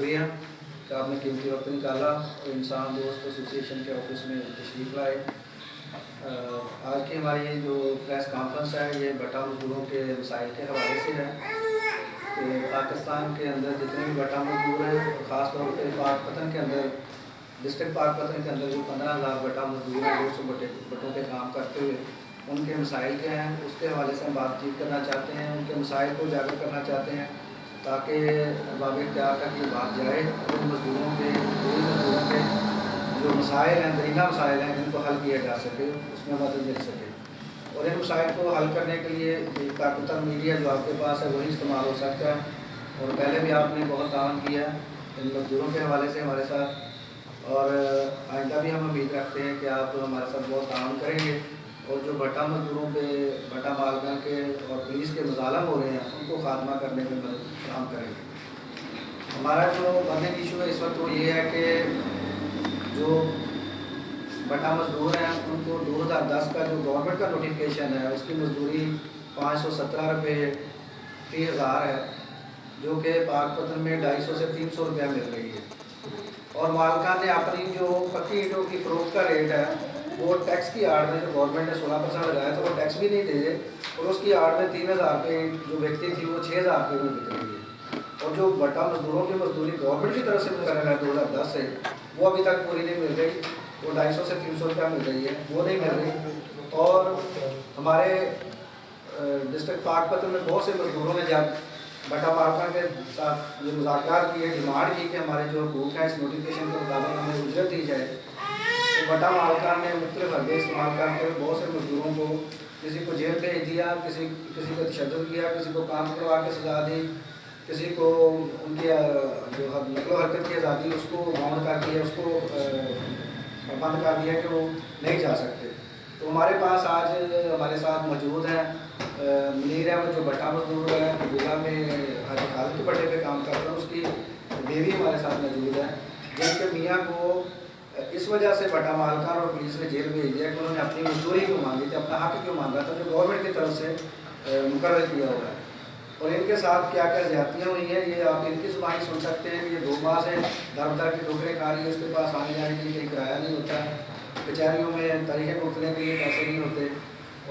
شکریہ کہ آپ نے قیمتی وقت نکالا اور انسان دوست ایسوسیشن کے آفس میں تشریف لائے۔ آج کی ہماری جو پریس کانفرنس ہے یہ بٹا مزدوروں کے مسائل کے حوالے سے ہے کہ پاکستان کے اندر جتنے بھی بٹا مزدور ہیں اور خاص طور پہ پاک پتن کے اندر ڈسٹرکٹ پاک پتن کے اندر جو 15,000 بٹا مزدور ہیں 200 بٹوں پہ کام کرتے ہوئے ان کے مسائل کیا ہیں اس کے حوالے سے ہم بات چیت کرنا چاہتے ہیں، ان کے مسائل کو اجاگر کرنا چاہتے ہیں تاکہ باب اختیار تک یہ بات جائے اور مزدوروں کے جو مسائل ہیں درینہ مسائل ہیں ان کو حل کیا جا سکے، اس میں مدد مل سکے اور ان مسائل کو حل کرنے کے لیے کارپتر میڈیا جو آپ کے پاس ہے وہی استعمال ہو سکتا ہے اور پہلے بھی آپ نے بہت تعاون کیا ہے ان مزدوروں کے حوالے سے ہمارے ساتھ اور آئندہ بھی ہم امید رکھتے ہیں کہ آپ ہمارے ساتھ بہت تعاون کریں گے اور جو بٹا مزدوروں پہ بٹا مالکان کے اور پولیس کے مظالم ہو رہے ہیں ان کو خاتمہ کرنے میں مدد فراہم کریں گے۔ ہمارا جو برننگ ایشو ہے اس وقت وہ یہ ہے کہ جو بٹا مزدور ہیں ان کو 2010 کا جو گورنمنٹ کا نوٹیفکیشن ہے اس کی مزدوری 517 روپے فی ہزار ہے جو کہ پاک پتن میں 250 سے 300 روپیہ مل رہی ہے اور مالکان نے اپنی جو پکی اینٹوں کی فروخت کا ریٹ ہے وہ ٹیکس کی آڑ میں جو گورنمنٹ نے 16% لگایا تھا وہ ٹیکس بھی نہیں دے رہے اور اس کی آڑ میں 3,000 روپے جو بکتی تھی وہ 6,000 روپے میں بک رہی ہے اور جو بٹا مزدوروں کی مزدوری گورنمنٹ کی طرف سے مقرر ہے 2010 سے وہ ابھی تک پوری نہیں مل رہی، وہ 250 سے 300 روپیہ مل رہی ہے، وہ نہیں مل رہی اور ہمارے ڈسٹرکٹ پاک پتن میں بہت سے مزدوروں نے جب بٹا مالکان کے ساتھ یہ مذاکرات کیے ڈیمانڈ کی کہ ہمارے جو حقوق ہیں اس نوٹیفکیشن کے مطابق ہمیں اجرت دی جائے تو بٹا مالکان نے مختلف حربے استعمال کر کے بہت سے مزدوروں کو کسی کو جیل بھیج دیا، کسی کو تشدد کیا، کسی کو کام کروا کے سزا دی، کسی کو ان کی جو نقل و حرکت کی آزادی اس کو باؤنڈ کر دیا، اس کو بند کر دیا کہ وہ نہیں جا سکتے۔ تو ہمارے پاس آج ہمارے ساتھ موجود ہیں منیر احمد جو بٹا مزدور ہے ضلع میں حالت کے بٹے پہ کام کرتا ہے، اس کی بیوی ہمارے ساتھ موجود ہے جن کے میاں کو اس وجہ سے بٹا مالکان اور پولیس نے جیل بھیج دیا کہ انہوں نے اپنی مزدوری کیوں مانگی تھی، اپنا حق کیوں مانگا تھا جو گورنمنٹ کی طرف سے مقرر کیا ہوا ہے اور ان کے ساتھ کیا کیا زیادتیاں ہوئی ہیں یہ آپ ان کی زبانی سن سکتے ہیں کہ یہ 2 ماہ سے در بدر کی ٹوکریں کھا رہی ہے، اس کے پاس آنے جانے کے لیے کہیں کرایہ نہیں ہوتا ہے، کچہریوں میں تاریخیں بھگتنے کے لیے پیسے نہیں ہوتے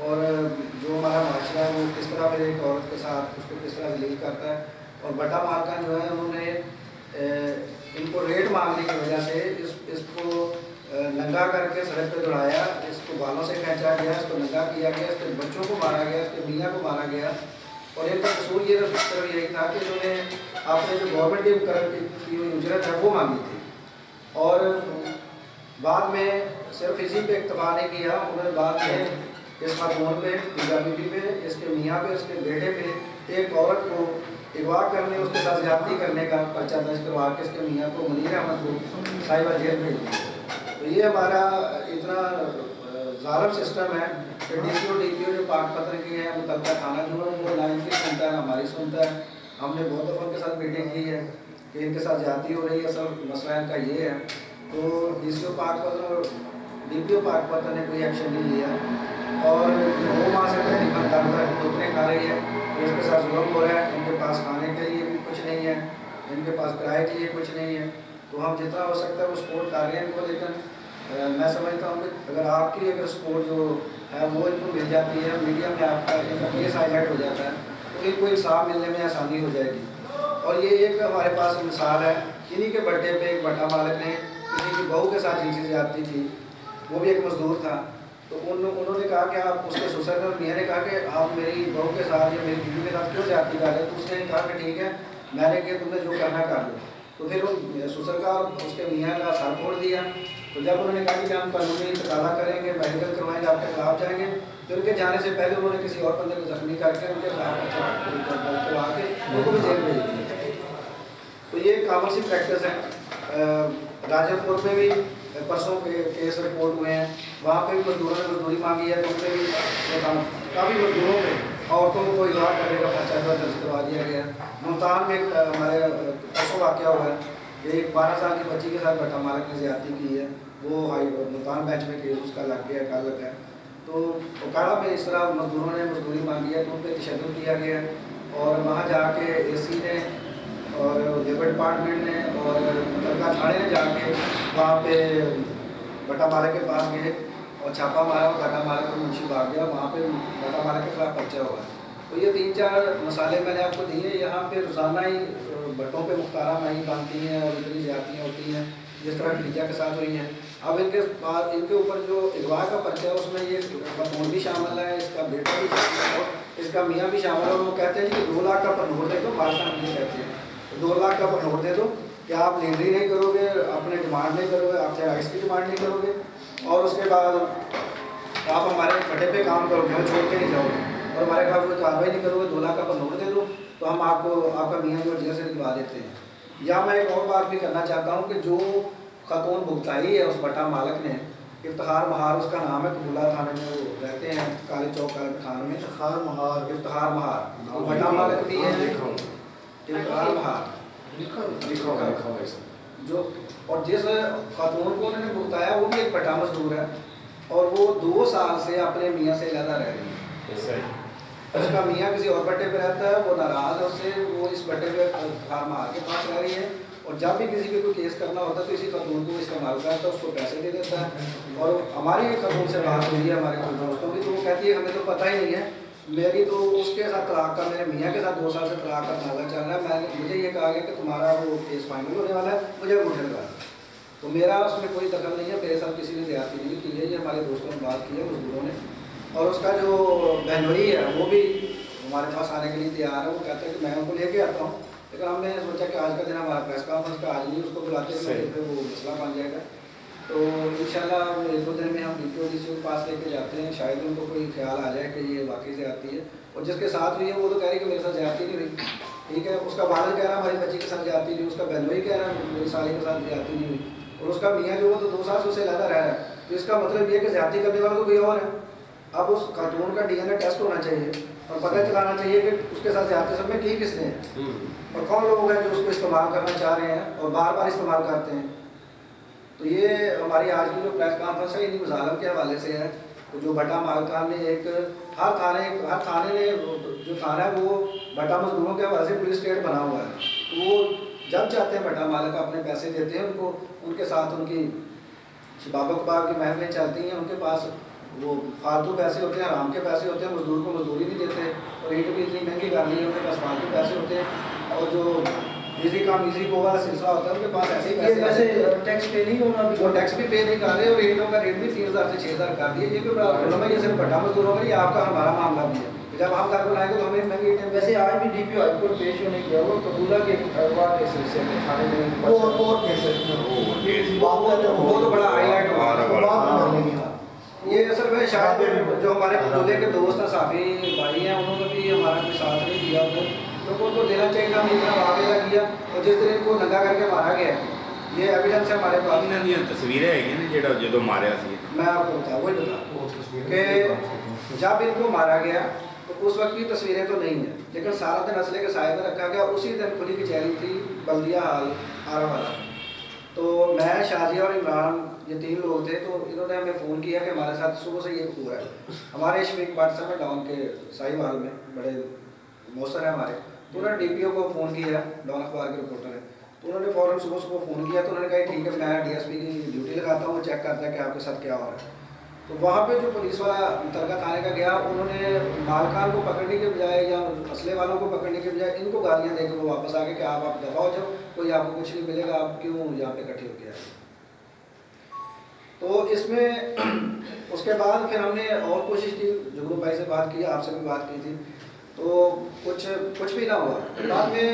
اور جو ہمارا معاشرہ ہے وہ کس طرح پھر ایک عورت کے ساتھ اس کو کس طرح ذلیل کرتا ہے اور بٹا مالکان جو ہے انہوں نے ان کو ریٹ مانگنے کی وجہ سے اس کو ننگا کر کے سڑک پہ دوڑایا، اس کو بالوں سے کھینچا گیا، اس کو ننگا کیا گیا، اس کے بچوں کو مارا گیا، اس کے میاں کو مارا گیا اور ان کا قصور یہ صرف یہی تھا کہ انہوں نے آپ نے جو گورنمنٹ کی مقرر کی ہوئی اجرت ہے وہ مانگی تھی اور بعد میں صرف اسی پہ اکتفا نہیں کیا، انہوں نے بعد میں اس خاتون پہ بی پہ اس کے میاں پہ اس کے بیٹے پہ ایک عورت کو اغوا کرنے اس کے ساتھ زیادتی کرنے کا پرچہ درج کروا کے اس کے میاں کو منیر احمد کو صاحبہ جیل بھیج دیا۔ تو یہ ہمارا اتنا ظالم سسٹم ہے کہ ڈی سی او جو پاک پتن کی ہیں متعلقہ تھانہ جو ہے وہ نہ ان کی سنتا ہے نہ ہماری سنتا ہے۔ ہم نے بہت دفعہ ان کے ساتھ میٹنگ کی ہے کہ ان کے ساتھ زیادتی ہو رہی ہے، اصل مسئلہ ان کا یہ ہے تو ڈی سی او پاک پتن اور ڈی پی او پاک پتن نے کوئی ایکشن نہیں لیا اور 2 ماہ سے تقریباً در بدر ٹوکریں کھا رہی ہے اور اس کے ساتھ ظلم ہو رہا ہے، ان کے پاس کھانے کے لیے بھی کچھ نہیں ہے، ان کے پاس کرائے کے لیے کچھ نہیں ہے تو ہم جتنا ہو سکتا ہے وہ سپورٹ کر رہے ہیں ان کو، لیکن میں سمجھتا ہوں کہ اگر آپ کی اگر سپورٹ جو ہے وہ ان کو مل جاتی ہے، میڈیا میں آپ کا ان کا کیس ہائی لائٹ ہو جاتا ہے تو ان کو انصاف ملنے میں آسانی ہو جائے گی اور یہ ایک ہمارے پاس مثال ہے انہی کے بٹے پہ ایک بٹا مالک نے کسی کی بہو کے ساتھ جنسی زیادتی تھی، وہ بھی ایک مزدور تھا تو انہوں نے کہا کہ آپ اس کے سسر نے اور میاں نے کہا کہ آپ میری بہو کے ساتھ یا میری بیوی کے ساتھ کیوں زیادتی کر رہے ہیں تو اس نے کہا کہ ٹھیک ہے میں نے کہ تم نے جو کرنا کر لو تو پھر وہ سسر کا اس کے میاں کا سر پھوڑ دیا تو جب انہوں نے کہا کہ ہم قانونی انتقالہ کریں گے، میڈیکل کروائیں گے، آپ کے خلاف جائیں گے پھر ان کے جانے سے پہلے انہوں نے کسی اور بندے کو زخمی کر کے ان کے خلاف کروا کے ان کو بھی جیل بھیج دیا۔ تو یہ کامن سی پریکٹس ہے۔ راجن پور میں بھی پرسوں کیس رپورٹ ہوئے ہیں، وہاں پہ بھی مزدوروں نے مزدوری مانگی ہے تو ان پہ بھی کافی مزدوروں پہ عورتوں کو اغوا کرنے کا پرچہ درج کروا دیا گیا۔ ملتان میں ہمارے پرسوں واقعہ ہوا ہے کہ ایک 12 سال کی بچی کے ساتھ بٹا مالک نے زیادتی کی ہے، وہ ملتان بینچ میں کیس اس کا لگ گیا، کل لگا ہے۔ تو اوکاڑا میں اس طرح مزدوروں نے مزدوری مانگی ہے تو ان پہ تشدد کیا گیا ہے اور وہاں جا کے اے سی نے اور لیبر ڈپارٹمنٹ نے اور متعلقہ تھانے نے جا کے وہاں پہ بٹا مالک کے پاس گئے اور چھاپا مارا اور بٹا مالک کو منشی بھاگ گیا، وہاں پہ بٹا مالک کے خلاف پرچہ ہوا ہے۔ تو یہ 3-4 مسالے میں نے آپ کو دیے۔ یہاں پہ روزانہ ہی بٹوں پہ مختارہ ماہی بنتی ہیں اور اتنی زیادتیاں ہوتی ہیں جس طرح خدیجہ کے ساتھ ہوئی ہیں۔ اب ان کے اوپر جو اغوا کا پرچہ ہے اس میں یہ خاتون بھی شامل ہے، اس کا بیٹا بھی شامل ہے اور اس کا میاں بھی شامل ہے، اور وہ کہتے ہیں کہ 2 لاکھ کا پر نوٹ دے دو، بادشاہ نہیں کہتے ہیں 2 لاکھ کا پر نوٹ دے دو کہ آپ لیندری نہیں کرو گے، اپنے ڈیمانڈ نہیں کرو گے، آپ رائٹس کی ڈیمانڈ نہیں کرو گے، اور اس کے بعد آپ ہمارے پٹے پہ کام کرو گے، ہم چھوڑ کے نہیں جاؤ گے، اور ہمارے خلاف کوئی کارروائی نہیں کرو گے، 2 لاکھ کا پر نوٹ دے دو تو ہم آپ کا میاں جو جیل سے نکلوا دیتے ہیں۔ یا میں ایک اور بات بھی کرنا چاہتا ہوں کہ جو خاتون بھگتائی ہے اس بٹا مالک نے، افتخار مہار اس کا نام ہے، قبولہ تھانے میں وہ رہتے ہیں، کالے چوک کالے پٹھان میں، افتخار مہار بٹا مالک بھی ہے، افتخار مہار جو، اور جس خاتون کو انہوں نے بھگتایا وہ بھی ایک بٹا مزدور ہے، اور وہ 2 سال سے اپنے میاں سے علیحدہ رہ رہی ہے۔ اس کا میاں کسی اور بٹے پہ رہتا ہے، وہ ناراض ہے اس سے، وہ اس بٹے پہ افتخار مہار کے پاس رہ رہی ہے، اور جب بھی کسی پہ کوئی کیس کرنا ہوتا ہے تو اسی خاتون کو استعمال کرتا ہے، اس کو پیسے دے دیتا ہے۔ اور ہماری ایک خاتون سے بات ہوئی ہے ہمارے کچھ دوستوں کی، تو وہ کہتی ہے ہمیں تو پتہ ہی نہیں ہے، میری تو اس کے ساتھ طلاق کا، میرے میاں کے ساتھ 2 سال سے طلاق کا تنازع چل رہا ہے، مجھے یہ کہا گیا کہ تمہارا وہ کیس فائنل ہونے والا ہے، مجھے انگوٹھے لگا، تو میرا اس میں کوئی دخل نہیں ہے، میرے ساتھ کسی نے زیادتی نہیں کی ہے، یہ ہمارے دوستوں نے بات کی ہے مزدوروں نے۔ اور اس کا جو بہنوئی ہے وہ بھی ہمارے پاس آنے کے لیے تیار ہے، وہ کہتے ہیں کہ میں ان کو لے کے آتا ہوں، لیکن ہم نے سوچا کہ آج کا دن ہمارا پریس کانفرنس کا آج نہیں، اس کو بلاتے ہیں پھر وہ مسئلہ بن جائے گا، تو انشاءاللہ 1-2 دن میں ہم DPO کے پاس لے کے جاتے ہیں، شاید ان کو کوئی خیال آ جائے کہ یہ واقعی زیادتی ہے، اور جس کے ساتھ ہوئی ہے وہ تو کہہ رہی کہ میرے ساتھ زیادتی نہیں ہوئی، ٹھیک ہے، اس کا والد کہہ رہا ہماری بچی کے ساتھ زیادتی نہیں ہوئی، اس کا بہنوئی کہہ رہا میری سالی کے ساتھ زیادتی نہیں ہوئی، اور اس کا میاں جو وہ تو 2 سال سے اسے علیحدہ رہ رہا ہے، تو اس کا مطلب یہ کہ زیادتی کرنے والا تو کوئی اور ہے۔ اب اس خاتون کا DNA ٹیسٹ ہونا چاہیے اور پتہ چلانا چاہیے کہ اس کے ساتھ زیادتی سب میں کی کس نے ہے، اور کون لوگ ہیں جو اس کو استعمال کرنا چاہ رہے ہیں اور بار بار استعمال کرتے ہیں۔ تو یہ ہماری آج کی جو پریس کانفرنس ہے انہیں مظالم کے حوالے سے ہے، تو جو بٹا مالکان نے ایک ہر تھانے نے جو تھانہ ہے وہ بٹا مزدوروں کے حوالے سے پولیس اسٹیٹ بنا ہوا ہے، تو وہ جب چاہتے ہیں بٹا مالک اپنے پیسے دیتے ہیں ان کو، ان کے ساتھ ان کی شباب و کباب کی محفلیں چلتی ہیں، ان کے پاس وہ فالتو پیسے ہوتے ہیں، حرام کے پیسے ہوتے ہیں، مزدور کو مزدوری نہیں دیتے، اور ریٹ بھی اتنی مہنگی کر لی ہے، ان کے پاس فالتو پیسے ہوتے ہیں، اور جو ایزی کام ایزی کو والا سلسلہ ہوتا ہے ان کے پاس ایسے ہی پیسے ٹیکس پے نہیں ہونا، وہ ٹیکس بھی پے نہیں کر رہے، اور ریٹوں کا ریٹ بھی 3000 سے 6000 کر دیا۔ یہ کوئی بڑا پرابلم ہے، یہ صرف بٹا مزدوروں کا، یہ آپ کا ہمارا معاملہ بھی ہے، جب ہم گھر بنائیں گے تو ہمیں مہنگی ریٹیں۔ ویسے آج بھی DPO ہائی کورٹ پیش ہونے کیا وہ قبولہ کے اغوا کے سلسلے میں تھانے میں وہ تو بڑا ہائی لائٹ ہوا۔ یہ اصل میں شاید جو ہمارے قبولے کے دوست ہیں، صحافی بھائی ہیں، انہوں نے بھی ہمارا کوئی ساتھ نہیں دیا، تو ان کو دینا چاہیے تھا، ہم نے اتنا واقعہ کیا، اور جس طرح ان کو ننگا کر کے مارا گیا ہے یہ ایویڈنس ہے ہمارے پاس۔ تصویریں ہیں نا جدو ماریا سی، میں آپ کو بتاؤں وہی بتا کہ جب ان کو مارا گیا تو اس وقت کی تصویریں تو نہیں ہیں، لیکن سارا دن اسلحے کے سائے میں رکھا گیا، اسی دن کھلی کچہری تھی بلدیہ حال آرا والا، تو میں شازیہ اور عمران یہ 3 لوگ تھے، تو انہوں نے ہمیں فون کیا کہ ہمارے ساتھ صبح سے یہ ہوا ہے۔ ہمارے شفیق بٹ صاحب ڈاؤن کے سائی وال میں بڑے موثر ہیں ہمارے، تو انہوں نے DPO کو فون کیا، ڈاؤن اخبار کے رپورٹر ہیں، تو انہوں نے فوراً صبح فون کیا، تو انہوں نے کہا ٹھیک ہے میں DSP کی ڈیوٹی لگاتا ہوں، وہ چیک کرتا ہے کہ آپ کے ساتھ کیا ہو رہا ہے۔ تو وہاں پہ جو پولیس والا متعلقہ تھانے کا گیا، انہوں نے مالکان کو پکڑنے کے بجائے یا اسلحے والوں کو پکڑنے کے بجائے ان کو گالیاں دے کے وہ واپس آ گئے کہ آپ دفاع ہو جاؤ، کوئی آپ کو کچھ نہیں ملے گا، آپ کیوں یہاں پہ اکٹھے ہو کے آئے۔ تو اس میں اس کے بعد پھر ہم نے اور کوشش کی، جگرو بھائی سے بات کی، آپ سے بھی بات کی تھی، تو کچھ بھی نہ ہوا۔ بعد میں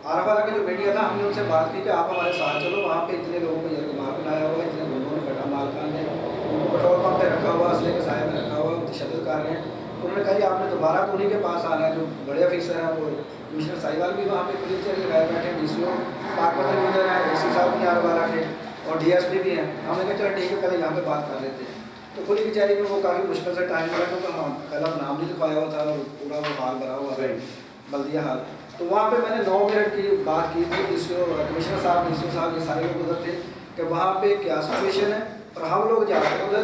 آرا والا کا جو میڈیا تھا، ہم نے ان سے بات کی کہ آپ ہمارے ساتھ چلو، وہاں پہ اتنے لوگوں کو یرغمال بنایا ہوا ہے، اتنے لوگوں نے بٹا مالکان نے ان کو پیٹرول پمپ پہ رکھا ہوا، اسلحے کے سائے میں رکھا ہوا، تشدد کر رہے ہیں۔ انہوں نے کہا کہ آپ نے دوبارہ تو انہیں کے پاس آنا ہے، جو بڑے افیسر ہیں، وہ کمشنر سائیوال بھی وہاں پہ پولیس چیئر لگائے بیٹھے ہیں، DCO پاک پتن بھی ادھر ہیں، AC صاحب بھی آرا والا کے، اور DSP بھی ہیں۔ ہم نے کہا چلو ٹھیک ہے پہلے یہاں پہ بات کر لیتے ہیں۔ تو کھلی کچہری میں وہ کافی مشکل سے ٹائم لگا، کیونکہ ہم پہلا نام نہیں لکھوایا ہوا تھا اور پورا وہ حال بھرا ہوا تھا بلدیہ حال۔ تو وہاں پہ میں نے 9 منٹ کی بات کی تھی، کمشنر صاحب، DCO صاحب، یہ سارے لوگ ادھر تھے کہ وہاں پہ کیا سچویشن ہے، اور ہم لوگ جا کر ادھر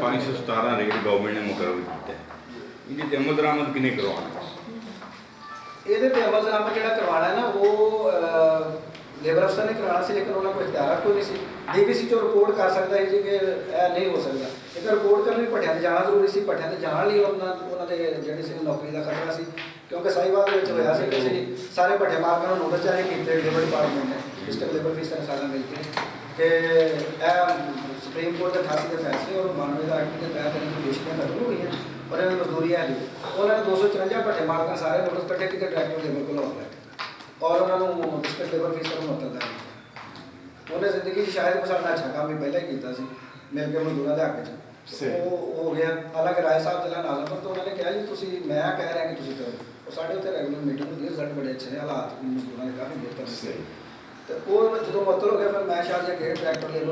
517 ਰੇਟ ਗਵਰਨਮੈਂਟ ਨੇ ਮੁਕਰਰ ਕੀਤਾ ਹੈ, ਇਹਦੇ ਤੇ ਅਮਲ ਦਰਾਮਦ ਕਿਨੇ ਕਰਵਾਉਣਾ? ਇਹਦੇ ਤੇ ਅਮਲ ਦਰਾਮਦ ਜਿਹੜਾ ਕਰਵਾਉਣਾ ਹੈ ਨਾ ਉਹ ਲੇਬਰ ਅਫਸਰ ਨੇ ਕਰਾਉਣਾ ਸੀ, ਲੇਕਿਨ ਉਹਨਾਂ ਕੋਲ ਇਖਤਿਆਰ ਕੋਈ ਨਹੀਂ ਸੀ। DVC ਚੋਂ ਰਿਪੋਰਟ ਕਰ ਸਕਦਾ ਹੈ ਜੀ ਕਿ ਇਹ ਨਹੀਂ ਹੋ ਸਕਦਾ, ਲੇਕਿਨ ਰਿਪੋਰਟ ਕਰਨ ਲਈ ਭੱਠਿਆਂ 'ਤੇ ਜਾਣਾ ਜ਼ਰੂਰੀ ਸੀ। ਭੱਠਿਆਂ 'ਤੇ ਜਾਣ ਲਈ ਉਹਨਾਂ ਦੇ ਜਿਹੜੀ ਸੀ ਨੌਕਰੀ ਦਾ ਖਤਰਾ ਸੀ, ਕਿਉਂਕਿ ਸਾਹੀਵਾਲ ਵਿੱਚ ਹੋਇਆ ਸੀ ਕਿ ਅਸੀਂ ਸਾਰੇ ਭੱਠੇ ਮਾਲਕਾਂ ਨੂੰ ਨੋਟਿਸ ਜਾਰੀ ਕੀਤੇ ਲੇਬਰ ਡਿਪਾਰਟਮੈਂਟ ਨੇ, ਡਿਸਟ੍ਰਿਕਟ ਲੇਬਰ ਅਫਸਰ ਸਾਰਿਆਂ ਮਿਲ ਕੇ ਕਿ ਇਹ ਸੁਪਰੀਮ ਕੋਰਟ ਦੇ 88 ਦੇ ਫੈਸਲੇ ਔਰ 92 ਦਾ ਐਕਟ ਦੇ ਤਹਿਤ ਇਹਨਾਂ ਦੀ ਡਿਊਟੀਆਂ ਖਤਮ ਹੋ ਗਈਆਂ ਔਰ ਇਹਨਾਂ ਦੀ ਮਜ਼ਦੂਰੀ ਹੈ ਜੀ। ਉਹਨਾਂ ਨੇ 254 ਭੱਠੇ ਮਾਲਕਾਂ ਸਾਰੇ ਨੋਟਿਸ ਇਕੱਠੇ ਕੀਤੇ ਡਾਇਰੈਕਟਰ ਲੇਬਰ ਕੋਲ ਹੋ ਗਏ ਔਰ ਉਹਨਾਂ ਨੂੰ ਡਿਸਟ੍ਰਿਕਟ ਲੇਬਰ ਅਫਸਰ ਨੂੰ ਮੁਅੱਤਲ ਕਰ ਦਿੱਤਾ। ਉਹਨੇ ਜ਼ਿੰਦਗੀ 'ਚ ਸ਼ਾਇਦ ਕੋਈ ਸਾਡਾ ਅੱਛਾ ਕੰਮ ਵੀ ਪਹਿਲਾਂ ਹੀ ਕੀਤਾ ਸੀ ਮਿਲ ਕੇ ਮਜ਼ਦੂਰਾਂ ਦੇ ਹੱਕ 'ਚ, ਉਹ ਹੋ ਗਿਆ। ਹਾਲਾਂਕਿ ਰਾਏ ਸਾਹਿਬ ਜ਼ਿਲ੍ਹਾ ਨਾਜ਼ਮ ਤੋਂ ਉਹਨਾਂ ਨੇ ਕਿਹਾ ਜੀ ਤੁਸੀਂ, ਮੈਂ ਕਹਿ ਰਿਹਾ ਕਿ ਤੁਸੀਂ ਕਰੋ, ਉਹ ਸਾਡੇ ਉੱਥੇ ਰੈਗੂਲਰ ਮੀਟਿੰਗ ਹੁੰਦੀ ਹੈ, ਰਿਜ਼ਲਟ ਬੜੇ ਅੱਛੇ ਨੇ, ਹਾਲਾਤ ਮਜ਼ਦੂਰਾਂ ਦੇ ਕਾਫੀ ਬਿਹਤਰ ਨੇ। ਤੇ ਉਹ ਜਦੋਂ ਮੁਅੱਤਲ ਹੋ ਗਿਆ ਫਿਰ ਮੈਂ ਸ਼ਾਇਦ ਜੇ ਗੇਟ ਡਾਇਰੈਕਟਰ ਲੇਬਰ